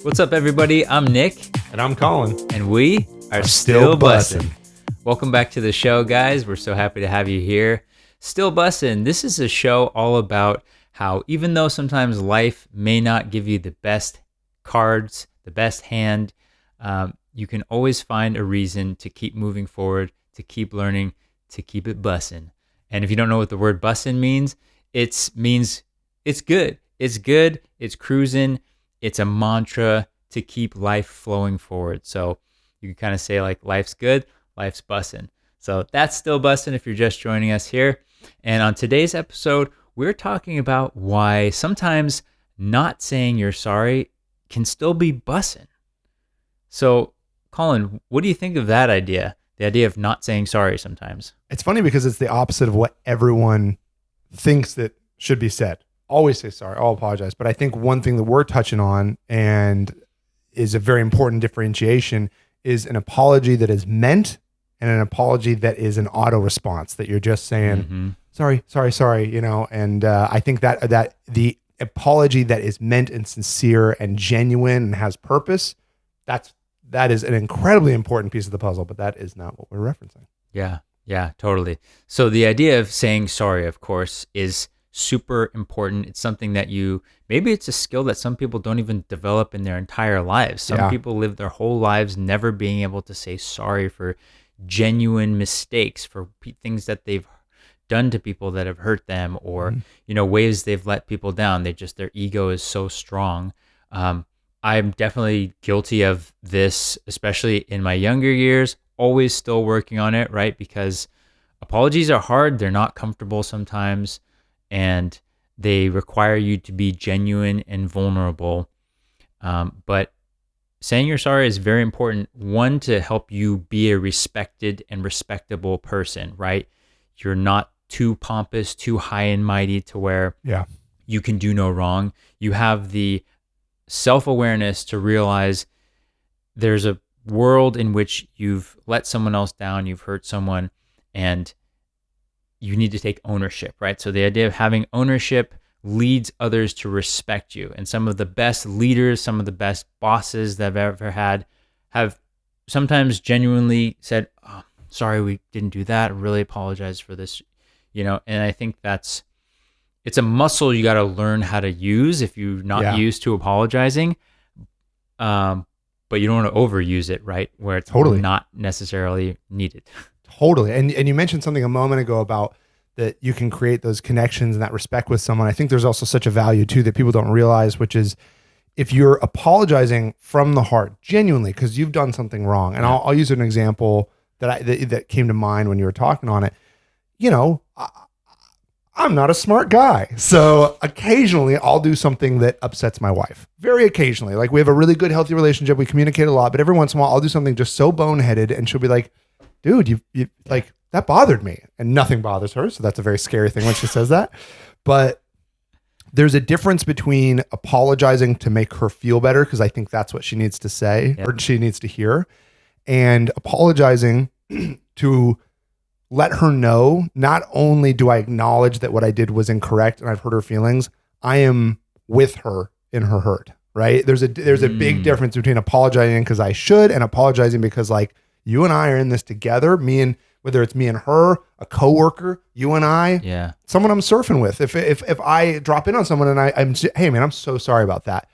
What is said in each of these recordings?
What's up, everybody? I'm Nick. And I'm Colin. And we are Still Bussin'. Welcome back to the show, guys. We're so happy to have you here. Still Bussin'. This is a show all about how even though sometimes life may not give you the best cards, the best hand, you can always find a reason to keep moving forward, to keep learning, to keep it bussin'. And if you don't know what the word bussin' means, it means it's good. It's good. It's cruising. It's a mantra to keep life flowing forward. So you can kind of say like, life's good, life's bussin'. So that's Still Bussin' if you're just joining us here. And on today's episode, we're talking about why sometimes not saying you're sorry can still be bussin'. So Colin, what do you think of that idea? The idea of not saying sorry sometimes. It's funny because it's the opposite of what everyone thinks that should be said. Always say sorry, I'll apologize. But I think one thing that we're touching on and is a very important differentiation is an apology that is meant and an apology that is an auto response that you're just saying, sorry, and I think that the apology that is meant and sincere and genuine and has purpose, that is an incredibly important piece of the puzzle, but that is not what we're referencing. Yeah, totally. So the idea of saying sorry, of course, is super important. It's something that maybe it's a skill that some people don't even develop in their entire lives. Some people live their whole lives never being able to say sorry for genuine mistakes, for things that they've done to people that have hurt them, or ways they've let people down. Their ego is so strong. I'm definitely guilty of this, especially in my younger years, always still working on it, right? Because apologies are hard. They're not comfortable sometimes, and they require you to be genuine and vulnerable. But saying you're sorry is very important. One, to help you be a respected and respectable person, right? You're not too pompous, too high and mighty to where you can do no wrong. You have the self-awareness to realize there's a world in which you've let someone else down, you've hurt someone, and you need to take ownership, right? So the idea of having ownership leads others to respect you. And some of the best leaders, some of the best bosses that I've ever had have sometimes genuinely said, "Oh, sorry, we didn't do that. I really apologize for this." And I think it's a muscle you got to learn how to use if you're not used to apologizing. But you don't want to overuse it, right? Where it's not necessarily needed. Totally. And you mentioned something a moment ago about that you can create those connections and that respect with someone. I think there's also such a value too that people don't realize, which is if you're apologizing from the heart, genuinely, because you've done something wrong. And I'll use an example that came to mind when you were talking on it. I'm not a smart guy. So occasionally I'll do something that upsets my wife. Very occasionally. Like, we have a really good, healthy relationship. We communicate a lot, but every once in a while I'll do something just so boneheaded and she'll be like, dude, you like, that bothered me. And nothing bothers her. So that's a very scary thing when she says that. But there's a difference between apologizing to make her feel better, because I think that's what she needs to say or she needs to hear, and apologizing to let her know, not only do I acknowledge that what I did was incorrect and I've hurt her feelings, I am with her in her hurt, right? There's a big difference between apologizing because I should and apologizing because, like, you and I are in this together, whether it's me and her, a coworker, you and I, someone I'm surfing with. If I drop in on someone and I'm, hey man, I'm so sorry about that.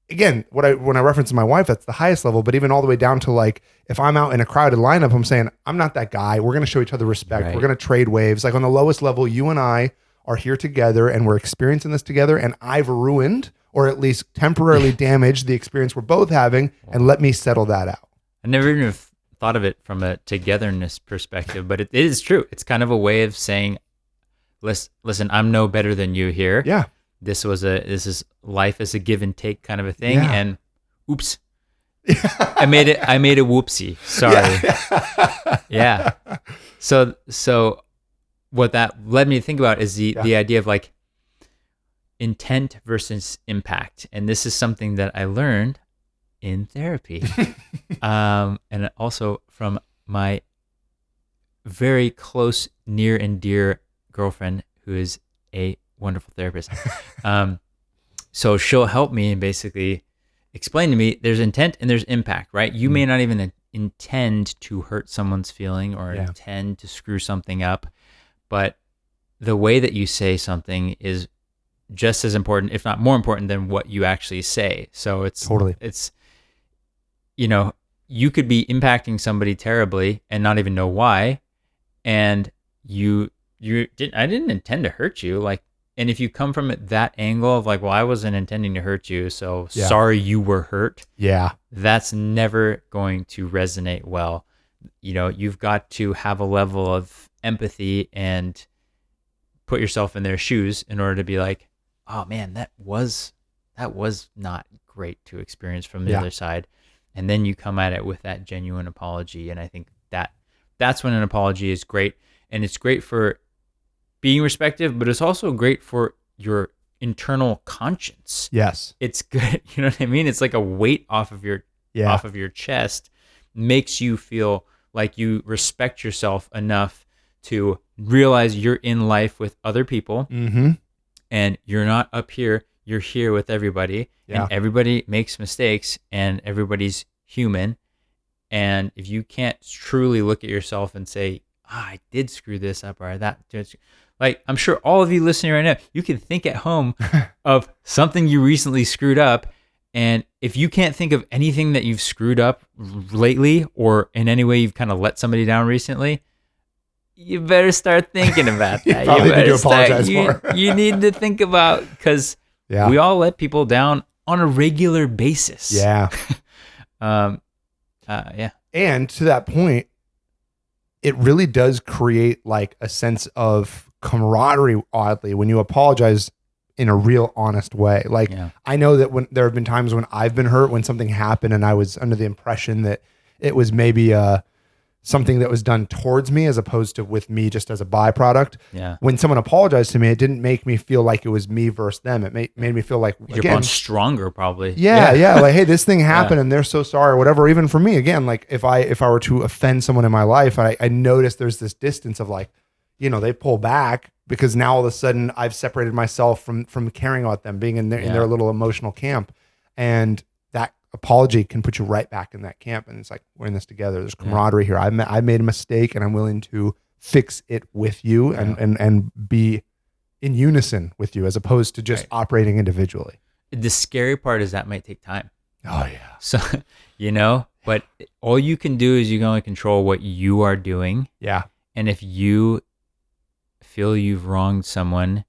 Again, when I reference my wife, that's the highest level, but even all the way down to, like, if I'm out in a crowded lineup, I'm saying, I'm not that guy. We're going to show each other respect. Right. We're going to trade waves. Like, on the lowest level, you and I are here together and we're experiencing this together, and I've ruined or at least temporarily damaged the experience we're both having, and let me settle that out. I never even thought of it from a togetherness perspective, but it is true. It's kind of a way of saying, listen, I'm no better than you here. Yeah. This is life as a give and take kind of a thing. Yeah. And oops, I made a whoopsie. Sorry. Yeah. So what that led me to think about is the idea of, like, intent versus impact. And this is something that I learned in therapy. And also from my very close, near and dear girlfriend, who is a wonderful therapist. So she'll help me and basically explain to me, there's intent and there's impact, right? You may not even intend to hurt someone's feeling or intend to screw something up, but the way that you say something is just as important, if not more important, than what you actually say. So it's you could be impacting somebody terribly and not even know why, and I didn't intend to hurt you, like. And if you come from it that angle of like, well, I wasn't intending to hurt you, so sorry you were hurt. Yeah. That's never going to resonate well. You've got to have a level of empathy and put yourself in their shoes in order to be like, oh man, that was not great to experience from the other side. And then you come at it with that genuine apology. And I think that's when an apology is great. And it's great for being respectful, but it's also great for your internal conscience. Yes. It's good. You know what I mean? It's like a weight off of your chest, makes you feel like you respect yourself enough to realize you're in life with other people, and you're not up here, you're here with everybody, and everybody makes mistakes, and everybody's human. And if you can't truly look at yourself and say, I did screw this up, or that, like, I'm sure all of you listening right now, you can think at home of something you recently screwed up. And if you can't think of anything that you've screwed up lately, or in any way you've kind of let somebody down recently, you better start thinking about that. You need to apologize more. You need to think about, because we all let people down on a regular basis. Yeah. And to that point, it really does create like a sense of camaraderie, oddly, when you apologize in a real honest way. Like, I know that when there have been times when I've been hurt, when something happened and I was under the impression that it was maybe something that was done towards me as opposed to with me just as a byproduct. Yeah. When someone apologized to me, it didn't make me feel like it was me versus them. It made me feel like, you're both stronger, probably. Yeah. Like, hey, this thing happened and they're so sorry or whatever. Even for me, again, like if I were to offend someone in my life, I noticed there's this distance of like, they pull back because now all of a sudden I've separated myself from caring about them, being in their little emotional camp. And that apology can put you right back in that camp. And it's like, we're in this together. There's camaraderie here. I made a mistake and I'm willing to fix it with you and be in unison with you, as opposed to just operating individually. The scary part is that might take time. Oh yeah. So, but all you can do is you can only control what you are doing. Yeah. And if you feel you've wronged someone,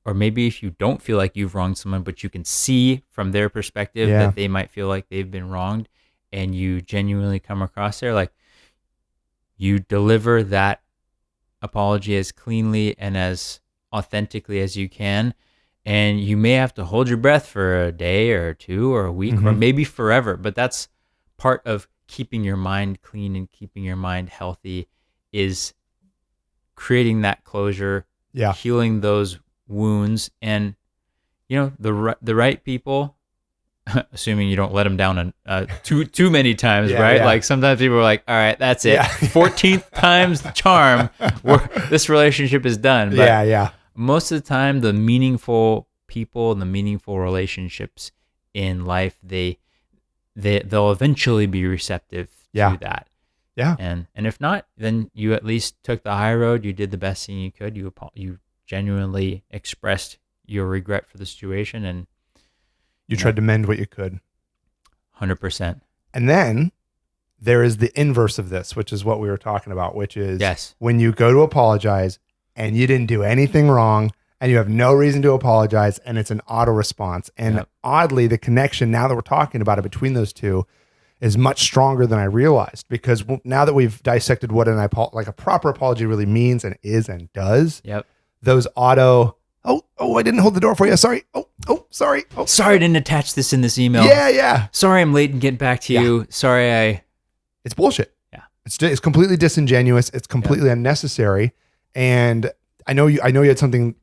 or maybe if you don't feel like you've wronged someone, but you can see from their perspective that they might feel like they've been wronged, and you genuinely come across there, like, you deliver that apology as cleanly and as authentically as you can. And you may have to hold your breath for a day or two or a week or maybe forever, but that's part of keeping your mind clean and keeping your mind healthy, is creating that closure, healing those wounds. And the right people, assuming you don't let them down too many times, right? Like, sometimes people are like, all right, that's it, 14th time's the charm, this relationship is done. But most of the time, the meaningful people and the meaningful relationships in life, they'll eventually be receptive to that. And if not, then you at least took the high road. You did the best thing you could. You genuinely expressed your regret for the situation, and you tried to mend what you could. 100%. And then there is the inverse of this, which is what we were talking about, which is when you go to apologize and you didn't do anything wrong and you have no reason to apologize, and it's an auto response. And oddly, the connection, now that we're talking about it between those two, is much stronger than I realized, because now that we've dissected what a proper apology really means and is and does, those auto, I didn't hold the door for you. Sorry. Sorry. Sorry, I didn't attach this in this email. Sorry, I'm late in getting back to you. Sorry, It's bullshit. Yeah. It's completely disingenuous. It's completely unnecessary. And I know you had something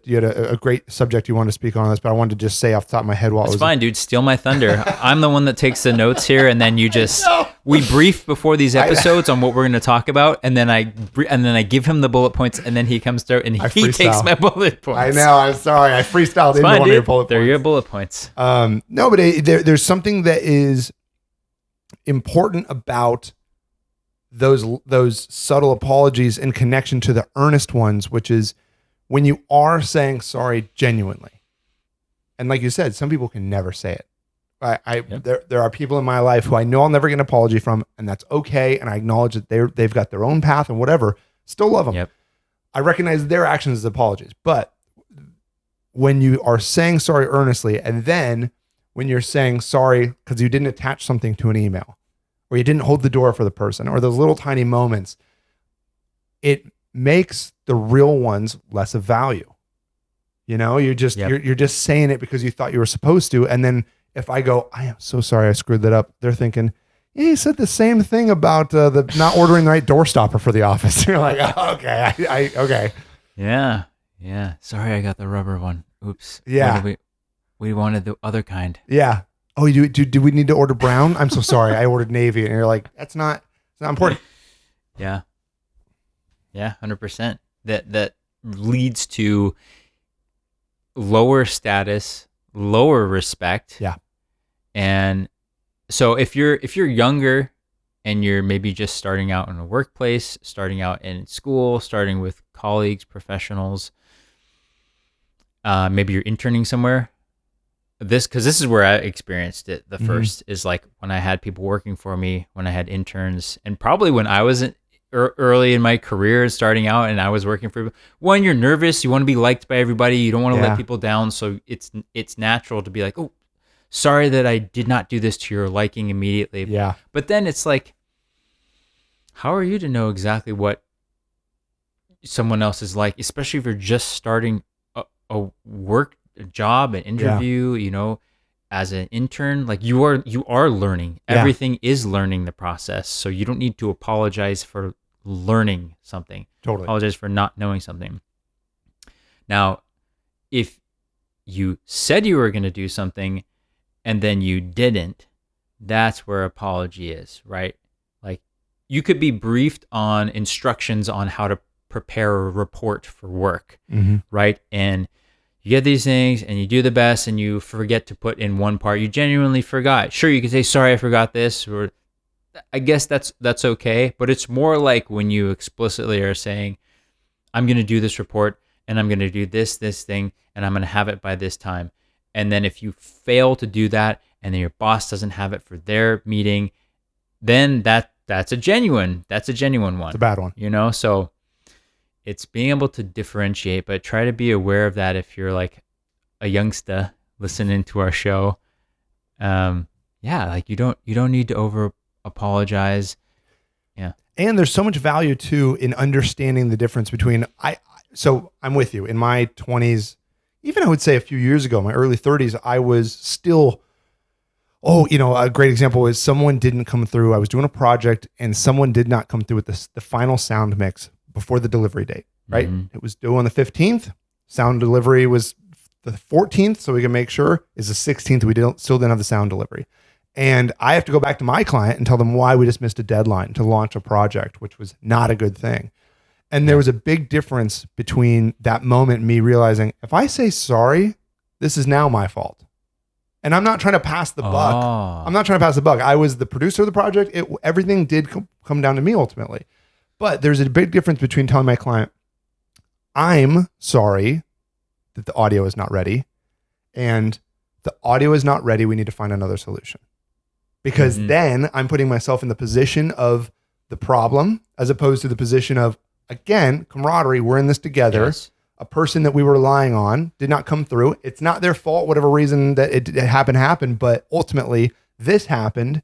you had a great subject you wanted to speak on this, but I wanted to just say off the top of my head It's fine, dude. Steal my thunder. I'm the one that takes the notes here, and then you just we brief before these episodes on what we're going to talk about, and then I give him the bullet points, and then he comes through and he takes my bullet points. I know. I'm sorry. I freestyled into one of your bullet points. They're your bullet points. No, but there's something that is important about those subtle apologies in connection to the earnest ones, which is when you are saying sorry genuinely. And like you said, some people can never say it. There are people in my life who I know I'll never get an apology from, and that's okay. And I acknowledge that they've got their own path and whatever. Still love them. Yep. I recognize their actions as apologies. But when you are saying sorry earnestly, and then when you're saying sorry because you didn't attach something to an email, or you didn't hold the door for the person, or those little tiny moments, it makes the real ones less of value. You know, you're just saying it because you thought you were supposed to. And then if I go, I am so sorry I screwed that up, they're thinking, yeah, you said the same thing about the not ordering the right door stopper for the office. You're like, oh, okay, okay. Yeah. Sorry, I got the rubber one. Oops. Yeah. We wanted the other kind. Yeah. Oh, do we need to order brown? I'm so sorry. I ordered navy. And you're like, it's not important. Yeah. Yeah, 100%. That leads to lower status, lower respect. Yeah. And so if you're younger and you're maybe just starting out in a workplace, starting out in school, starting with colleagues, professionals, maybe you're interning somewhere. Because this is where I experienced it the first, is like when I had people working for me, when I had interns, and probably when I was early in my career starting out and I was working for people. When you're nervous, you want to be liked by everybody. You don't want to let people down. So it's natural to be like, oh, sorry that I did not do this to your liking immediately. Yeah. But then it's like, how are you to know exactly what someone else is like, especially if you're just starting a job, an interview, you know, as an intern, like you are learning. Everything is learning the process. So you don't need to apologize for learning something. Totally. Apologize for not knowing something. Now, if you said you were going to do something and then you didn't, that's where apology is, right? Like you could be briefed on instructions on how to prepare a report for work, right? And you get these things and you do the best and you forget to put in one part. You genuinely forgot. Sure, you can say, sorry, I forgot this, or I guess that's okay. But it's more like when you explicitly are saying, I'm going to do this report and I'm going to do this thing and I'm going to have it by this time. And then if you fail to do that and then your boss doesn't have it for their meeting, then that's a genuine one. It's a bad one. You know, so it's being able to differentiate, but try to be aware of that if you're like a youngster listening to our show. Like you don't need to over apologize. Yeah. And there's so much value too in understanding the difference between so I'm with you. In my 20s, even I would say a few years ago, my early 30s, I was still, a great example is someone didn't come through. I was doing a project and someone did not come through with the final sound mix before the delivery date, right? It was due on the 15th. Sound delivery was the 14th, so we can make sure is the 16th. We still didn't have the sound delivery. And I have to go back to my client and tell them why we just missed a deadline to launch a project, which was not a good thing. And there was a big difference between that moment and me realizing if I say sorry, this is now my fault. And I'm not trying to pass the buck. I'm not trying to pass the buck. I was the producer of the project. Everything did come down to me ultimately. But there's a big difference between telling my client, I'm sorry that the audio is not ready, and the audio is not ready. We need to find another solution. Because then I'm putting myself in the position of the problem as opposed to the position of, again, camaraderie. We're in this together. Yes. A person that we were relying on did not come through. It's not their fault, whatever reason that it happened. But ultimately, this happened.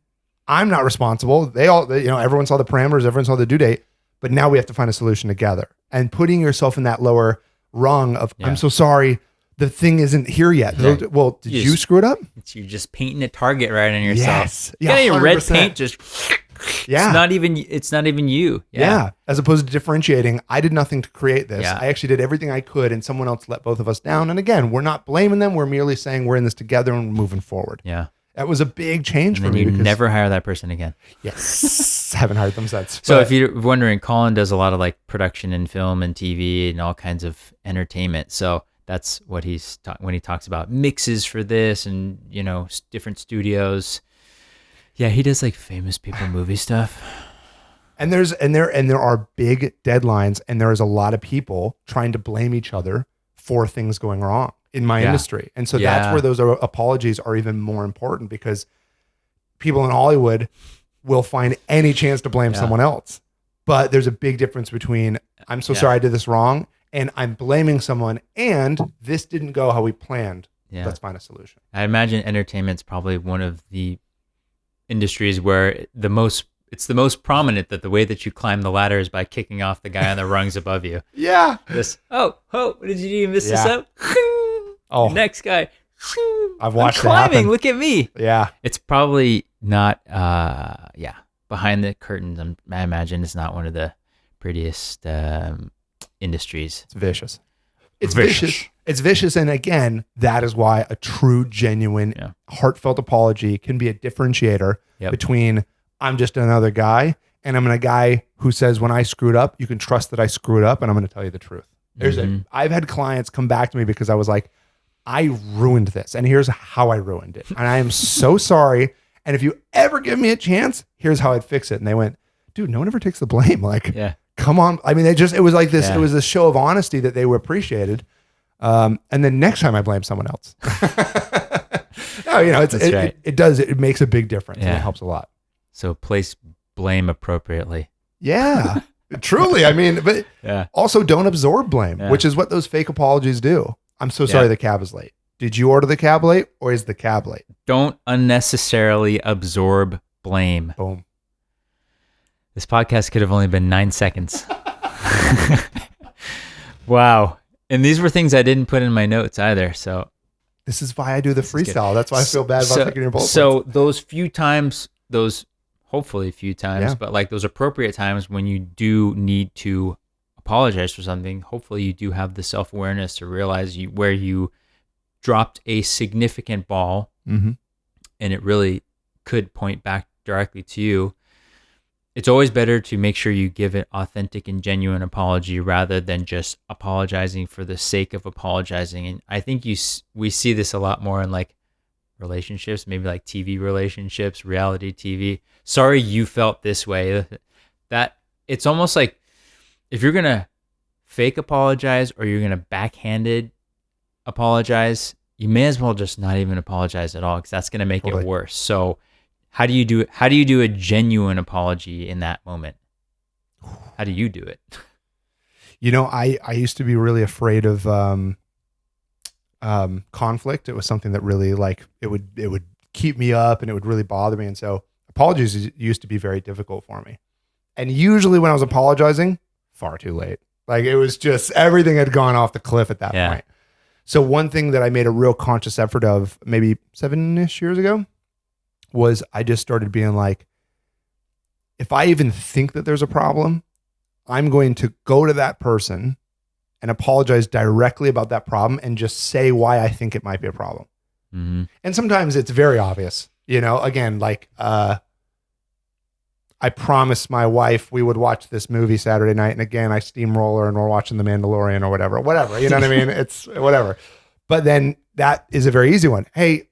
I'm not responsible. Everyone saw the parameters. Everyone saw the due date. But now we have to find a solution together. And putting yourself in that lower rung of, I'm so sorry, the thing isn't here yet. Yeah. Well, did you screw it up? You're just painting a target right on yourself. Yes. Yeah, your red paint just... Yeah. It's not even you. Yeah. As opposed to differentiating, I did nothing to create this. Yeah. I actually did everything I could and someone else let both of us down. And again, we're not blaming them. We're merely saying we're in this together and moving forward. Yeah. That was a big change And for then me. you never hire that person again. Yes. Haven't hired them since. So if you're wondering, Colin does a lot of like production and film and TV and all kinds of entertainment. So that's what when he talks about mixes for this and, you know, different studios. Yeah, he does like famous people movie stuff. And there are big deadlines, and there is a lot of people trying to blame each other for things going wrong in my industry. And so that's where those apologies are even more important, because people in Hollywood will find any chance to blame someone else. But there's a big difference between I'm so sorry I did this wrong and I'm blaming someone and this didn't go how we planned. Yeah. Let's find a solution. I imagine entertainment's probably one of the industries where it's the most prominent that the way that you climb the ladder is by kicking off the guy on the rungs above you. Yeah. Did you miss this up? Oh, next guy. I've watched I'm climbing. it happen. Look at me. Yeah. It's probably not, behind the curtains. I imagine it's not one of the prettiest industries. It's vicious. It's vicious. It's vicious. And again, that is why a true, genuine, heartfelt apology can be a differentiator between I'm just another guy and I'm a guy who says when I screwed up, you can trust that I screwed up and I'm going to tell you the truth. I've had clients come back to me because I was like, I ruined this and here's how I ruined it. And I am so sorry. And if you ever give me a chance, here's how I'd fix it. And they went, dude, no one ever takes the blame. Like, come on. I mean, it was like this, it was a show of honesty that they were appreciated. And then next time I blame someone else. No, you know, it makes a big difference and it helps a lot. So place blame appropriately. Yeah, truly. I mean, but also don't absorb blame, which is what those fake apologies do. I'm so sorry the cab is late. Did you order the cab late or is the cab late? Don't unnecessarily absorb blame. Boom. This podcast could have only been 9 seconds. Wow. And these were things I didn't put in my notes either. So this is why I do the freestyle. That's why I feel bad about picking your bullet So those few times, hopefully a few times, but like those appropriate times when you do need to apologize for something, hopefully you do have the self-awareness to realize where you dropped a significant ball and it really could point back directly to you. It's always better to make sure you give an authentic and genuine apology rather than just apologizing for the sake of apologizing. And I think we see this a lot more in like relationships, maybe like TV relationships, reality TV. Sorry you felt this way. That it's almost like if you're going to fake apologize or you're going to backhanded apologize, you may as well just not even apologize at all because that's going to make it worse. So how do you do a genuine apology in that moment? How do you do it? You know, I used to be really afraid of conflict. It was something that really it would keep me up and it would really bother me. And so apologies used to be very difficult for me. And usually when I was apologizing, far too late. Like it was just everything had gone off the cliff at that point. So one thing that I made a real conscious effort of maybe 7-ish years ago was I just started being like, if I even think that there's a problem, I'm going to go to that person and apologize directly about that problem and just say why I think it might be a problem. Mm-hmm. And sometimes it's very obvious, you know, again, like, I promised my wife we would watch this movie Saturday night. And again, I steamroller and we're watching The Mandalorian or whatever, you know what I mean? It's whatever. But then that is a very easy one. Hey,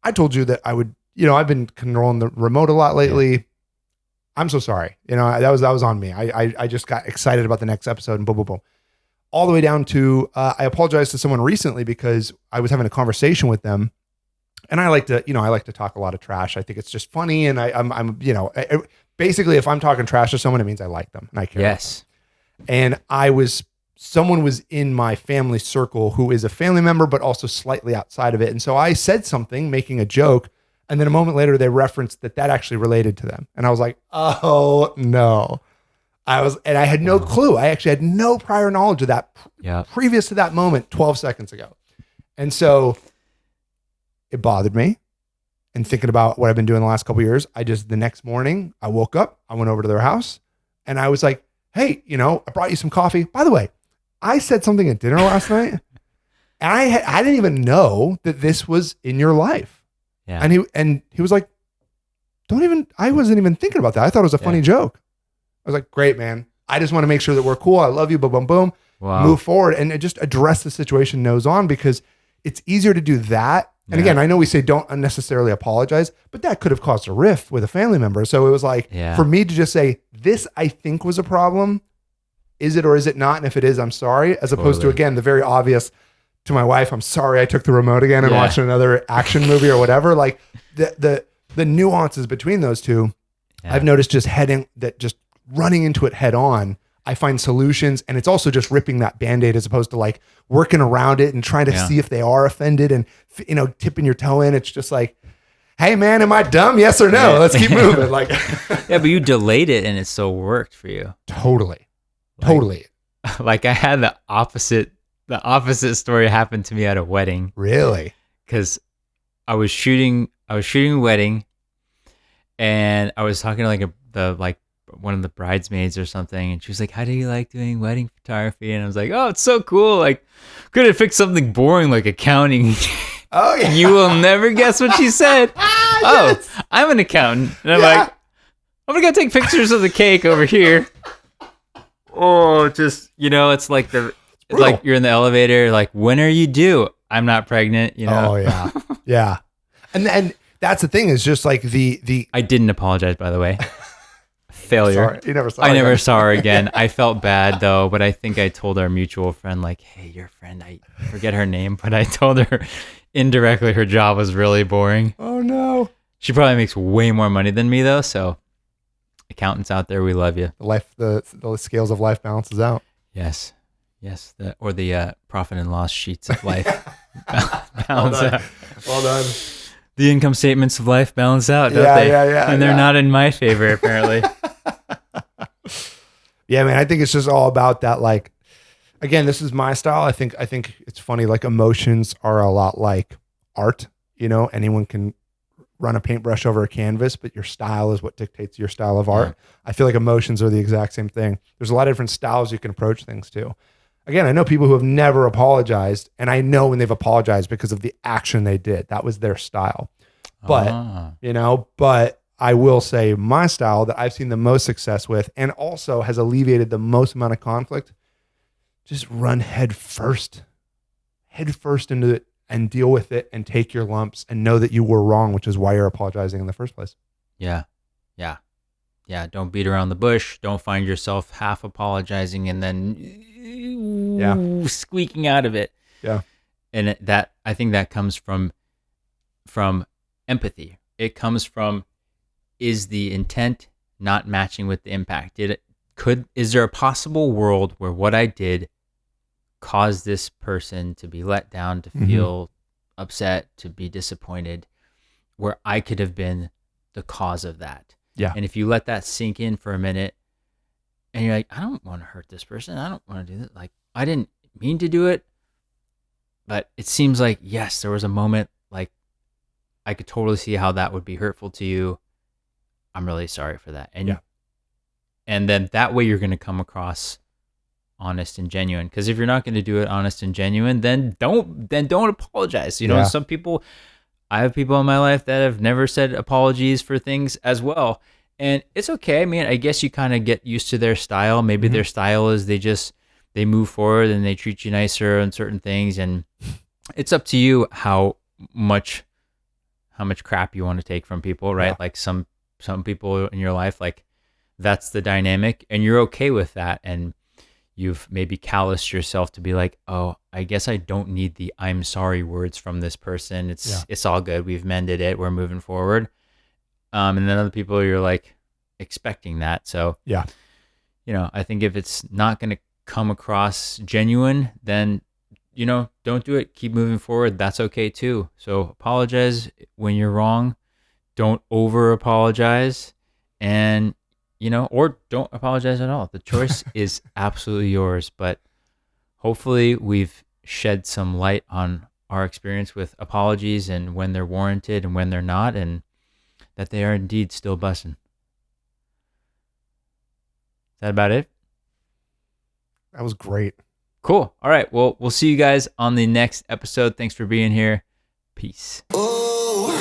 I told you that I would, you know, I've been controlling the remote a lot lately. Yeah. I'm so sorry. You know, that was on me. I just got excited about the next episode and boom, boom, boom. All the way down to, I apologized to someone recently because I was having a conversation with them. And I like to talk a lot of trash. I think it's just funny. And I'm basically, if I'm talking trash to someone, it means I like them and I care. Yes. And someone was in my family circle who is a family member, but also slightly outside of it. And so I said something, making a joke. And then a moment later, they referenced that actually related to them. And I was like, oh no. I had no clue. I actually had no prior knowledge of that previous to that moment 12 seconds ago. And so it bothered me. And thinking about what I've been doing the last couple of years, the next morning, I woke up, I went over to their house and I was like, hey, you know, I brought you some coffee. By the way, I said something at dinner last night and I didn't even know that this was in your life. Yeah. And he was like, I wasn't even thinking about that. I thought it was a funny joke. I was like, great, man. I just want to make sure that we're cool. I love you. Boom, boom, boom. Wow. Move forward and just address the situation nose on, because it's easier to do that. And again, I know we say don't unnecessarily apologize, but that could have caused a rift with a family member. So it was like, for me to just say, this I think was a problem. Is it or is it not? And if it is, I'm sorry. As opposed to, again, the very obvious to my wife, I'm sorry I took the remote again and watched another action movie or whatever. Like the nuances between those two, I've noticed just running into it head on. I find solutions, and it's also just ripping that Band-Aid as opposed to like working around it and trying to see if they are offended and, tipping your toe in. It's just like, hey man, am I dumb? Yes or no? Let's keep moving. Like, but you delayed it and it still worked for you. Totally. Like I had the opposite story happen to me at a wedding. Really? Because I was shooting a wedding, and I was talking to one of the bridesmaids or something, and she was like, how do you like doing wedding photography? And I was like, oh, it's so cool. Like, could have fixed something boring like accounting. Oh yeah. You will never guess what she said. Yes. Oh, I'm an accountant. And I'm like, I'm gonna go take pictures of the cake over here. Oh, just, it's like like you're in the elevator, like, when are you due? I'm not pregnant, Oh yeah. Yeah. And that's the thing, is just like the I didn't apologize, by the way. Failure. Sorry. You never saw I never saw her again. I felt bad though, but I think I told our mutual friend, like, hey, your friend, I forget her name, but I told her indirectly her job was really boring. Oh no. She probably makes way more money than me though, so accountants out there, we love you. The scales of life balances out. Yes. The profit and loss sheets of life balance out. Well done. The income statements of life balance out, don't they? Yeah. And they're not in my favor, apparently. Yeah, man. I think it's just all about that. Like, again, this is my style. I think it's funny. Like, emotions are a lot like art. Anyone can run a paintbrush over a canvas, but your style is what dictates your style of art. Yeah. I feel like emotions are the exact same thing. There's a lot of different styles you can approach things to. Again, I know people who have never apologized, and I know when they've apologized because of the action they did. That was their style. But, but I will say my style that I've seen the most success with, and also has alleviated the most amount of conflict, just run head first into it and deal with it and take your lumps and know that you were wrong, which is why you're apologizing in the first place. Yeah. Don't beat around the bush. Don't find yourself half apologizing and then squeaking out of it. Yeah. And I think that comes from empathy. It comes from, is the intent not matching with the impact? Is there a possible world where what I did caused this person to be let down, to feel upset, to be disappointed, where I could have been the cause of that? Yeah. And if you let that sink in for a minute and you're like, I don't want to hurt this person. I don't want to do that. Like, I didn't mean to do it, but it seems like, yes, there was a moment, like, I could totally see how that would be hurtful to you. I'm really sorry for that. And then that way you're going to come across honest and genuine. Because if you're not going to do it honest and genuine, then don't apologize. Some people, I have people in my life that have never said apologies for things as well. And it's okay. I mean, I guess you kind of get used to their style. Maybe their style is they move forward and they treat you nicer on certain things. And it's up to you how much crap you want to take from people, right? Yeah. Like some people in your life, like, that's the dynamic and you're okay with that. And you've maybe calloused yourself to be like, oh, I guess I don't need the I'm sorry words from this person. It's all good. We've mended it. We're moving forward. And then other people, you're like expecting that. So yeah, I think if it's not going to come across genuine, then, don't do it. Keep moving forward. That's okay too. So apologize when you're wrong. Don't over apologize, and or don't apologize at all. The choice is absolutely yours, but hopefully we've shed some light on our experience with apologies and when they're warranted and when they're not, and that they are indeed still bussin'. Is that about it? That was great. Cool. All right. Well, we'll see you guys on the next episode. Thanks for being here. Peace. Oh.